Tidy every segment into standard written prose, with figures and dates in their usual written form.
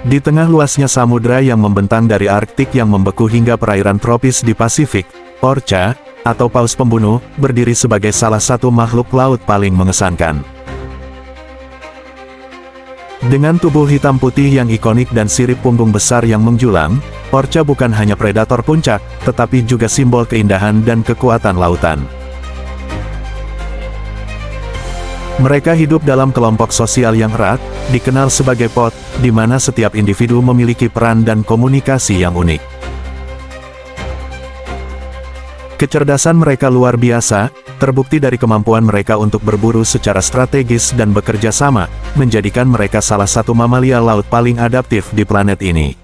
Di tengah luasnya samudra yang membentang dari Arktik yang membeku hingga perairan tropis di Pasifik, orca, atau paus pembunuh, berdiri sebagai salah satu makhluk laut paling mengesankan. Dengan tubuh hitam putih yang ikonik dan sirip punggung besar yang menjulang, orca bukan hanya predator puncak, tetapi juga simbol keindahan dan kekuatan lautan. Mereka hidup dalam kelompok sosial yang erat, dikenal sebagai pod, di mana setiap individu memiliki peran dan komunikasi yang unik. Kecerdasan mereka luar biasa, terbukti dari kemampuan mereka untuk berburu secara strategis dan bekerja sama, menjadikan mereka salah satu mamalia laut paling adaptif di planet ini.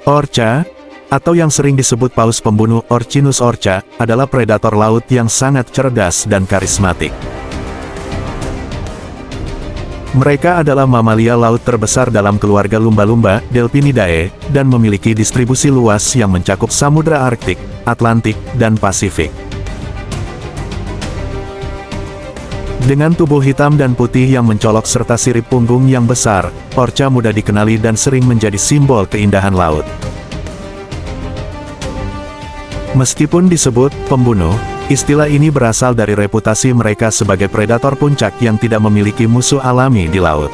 Orca, atau yang sering disebut paus pembunuh Orcinus orca, adalah predator laut yang sangat cerdas dan karismatik. Mereka adalah mamalia laut terbesar dalam keluarga lumba-lumba, Delphinidae, dan memiliki distribusi luas yang mencakup Samudra Arktik, Atlantik, dan Pasifik. Dengan tubuh hitam dan putih yang mencolok serta sirip punggung yang besar, orca mudah dikenali dan sering menjadi simbol keindahan laut. Meskipun disebut pembunuh, istilah ini berasal dari reputasi mereka sebagai predator puncak yang tidak memiliki musuh alami di laut.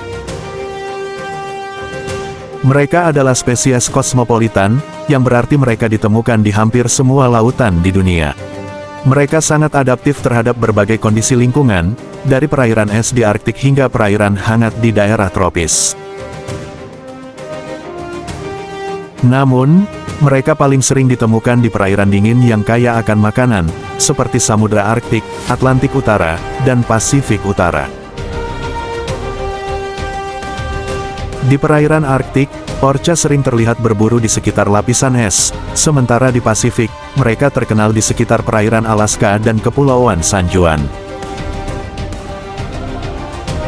Mereka adalah spesies kosmopolitan, yang berarti mereka ditemukan di hampir semua lautan di dunia. Mereka sangat adaptif terhadap berbagai kondisi lingkungan, dari perairan es di Arktik hingga perairan hangat di daerah tropis. Namun, mereka paling sering ditemukan di perairan dingin yang kaya akan makanan, seperti Samudra Arktik, Atlantik Utara, dan Pasifik Utara. Di perairan Arktik, orca sering terlihat berburu di sekitar lapisan es, sementara di Pasifik, mereka terkenal di sekitar perairan Alaska dan Kepulauan San Juan.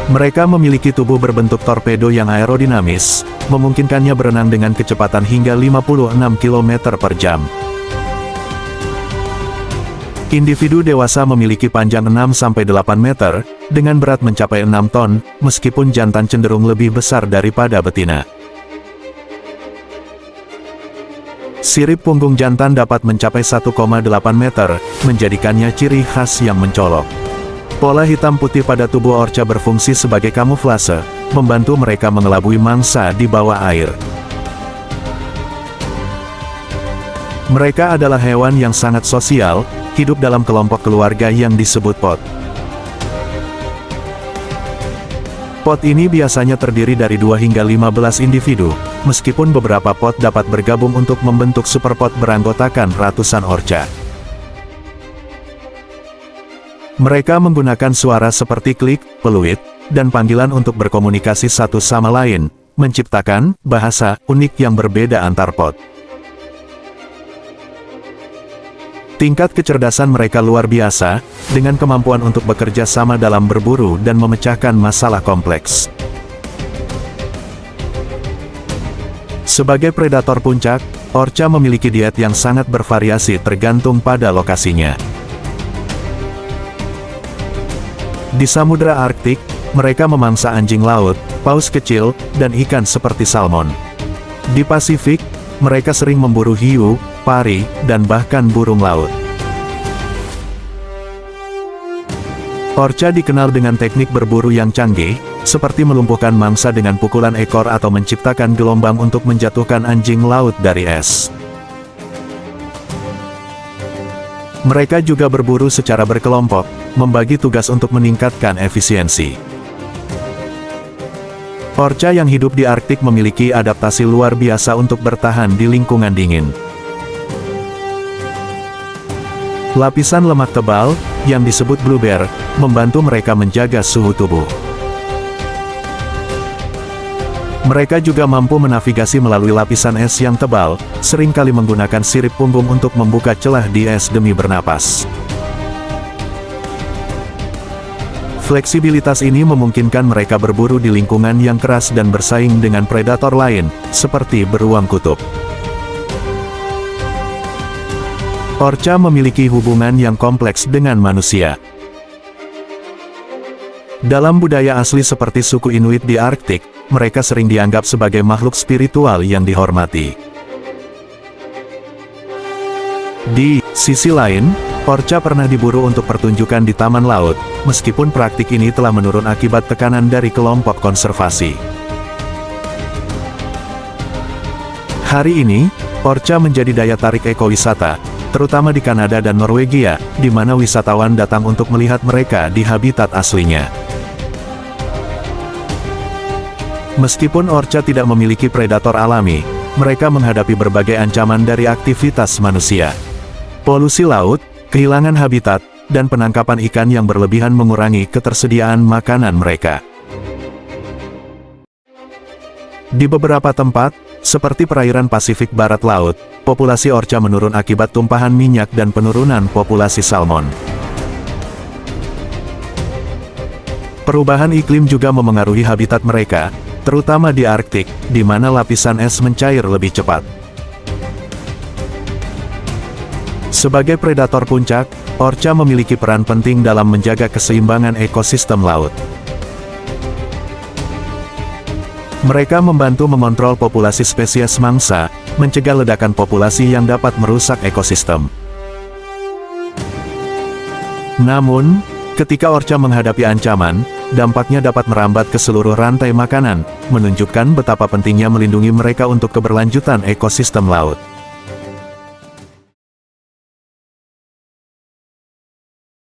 Mereka memiliki tubuh berbentuk torpedo yang aerodinamis, memungkinkannya berenang dengan kecepatan hingga 56 km per jam. Individu dewasa memiliki panjang 6-8 meter, dengan berat mencapai 6 ton, meskipun jantan cenderung lebih besar daripada betina. Sirip punggung jantan dapat mencapai 1,8 meter, menjadikannya ciri khas yang mencolok. Pola hitam putih pada tubuh orca berfungsi sebagai kamuflase, membantu mereka mengelabui mangsa di bawah air. Mereka adalah hewan yang sangat sosial, hidup dalam kelompok keluarga yang disebut pod. Pod ini biasanya terdiri dari 2 hingga 15 individu, meskipun beberapa pod dapat bergabung untuk membentuk superpod beranggotakan ratusan orca. Mereka menggunakan suara seperti klik, peluit, dan panggilan untuk berkomunikasi satu sama lain, menciptakan bahasa unik yang berbeda antar pod. Tingkat kecerdasan mereka luar biasa, dengan kemampuan untuk bekerja sama dalam berburu dan memecahkan masalah kompleks. Sebagai predator puncak, orca memiliki diet yang sangat bervariasi tergantung pada lokasinya. Di Samudra Arktik, mereka memangsa anjing laut, paus kecil, dan ikan seperti salmon. Di Pasifik, mereka sering memburu hiu, pari, dan bahkan burung laut. Orca dikenal dengan teknik berburu yang canggih, seperti melumpuhkan mangsa dengan pukulan ekor atau menciptakan gelombang untuk menjatuhkan anjing laut dari es. Mereka juga berburu secara berkelompok, membagi tugas untuk meningkatkan efisiensi. Orca yang hidup di Arktik memiliki adaptasi luar biasa untuk bertahan di lingkungan dingin. Lapisan lemak tebal, yang disebut blue bear, membantu mereka menjaga suhu tubuh. Mereka juga mampu menavigasi melalui lapisan es yang tebal, seringkali menggunakan sirip punggung untuk membuka celah di es demi bernapas. Fleksibilitas ini memungkinkan mereka berburu di lingkungan yang keras dan bersaing dengan predator lain, seperti beruang kutub. Orca memiliki hubungan yang kompleks dengan manusia. Dalam budaya asli seperti suku Inuit di Arktik, mereka sering dianggap sebagai makhluk spiritual yang dihormati. Di sisi lain, orca pernah diburu untuk pertunjukan di taman laut, meskipun praktik ini telah menurun akibat tekanan dari kelompok konservasi. Hari ini, orca menjadi daya tarik ekowisata, terutama di Kanada dan Norwegia, di mana wisatawan datang untuk melihat mereka di habitat aslinya. Meskipun orca tidak memiliki predator alami, mereka menghadapi berbagai ancaman dari aktivitas manusia. Polusi laut, kehilangan habitat, dan penangkapan ikan yang berlebihan mengurangi ketersediaan makanan mereka. Di beberapa tempat, seperti perairan Pasifik Barat Laut, populasi orca menurun akibat tumpahan minyak dan penurunan populasi salmon. Perubahan iklim juga memengaruhi habitat mereka, terutama di Arktik, di mana lapisan es mencair lebih cepat. Sebagai predator puncak, orca memiliki peran penting dalam menjaga keseimbangan ekosistem laut. Mereka membantu mengontrol populasi spesies mangsa, mencegah ledakan populasi yang dapat merusak ekosistem. Namun, ketika orca menghadapi ancaman, dampaknya dapat merambat ke seluruh rantai makanan, menunjukkan betapa pentingnya melindungi mereka untuk keberlanjutan ekosistem laut.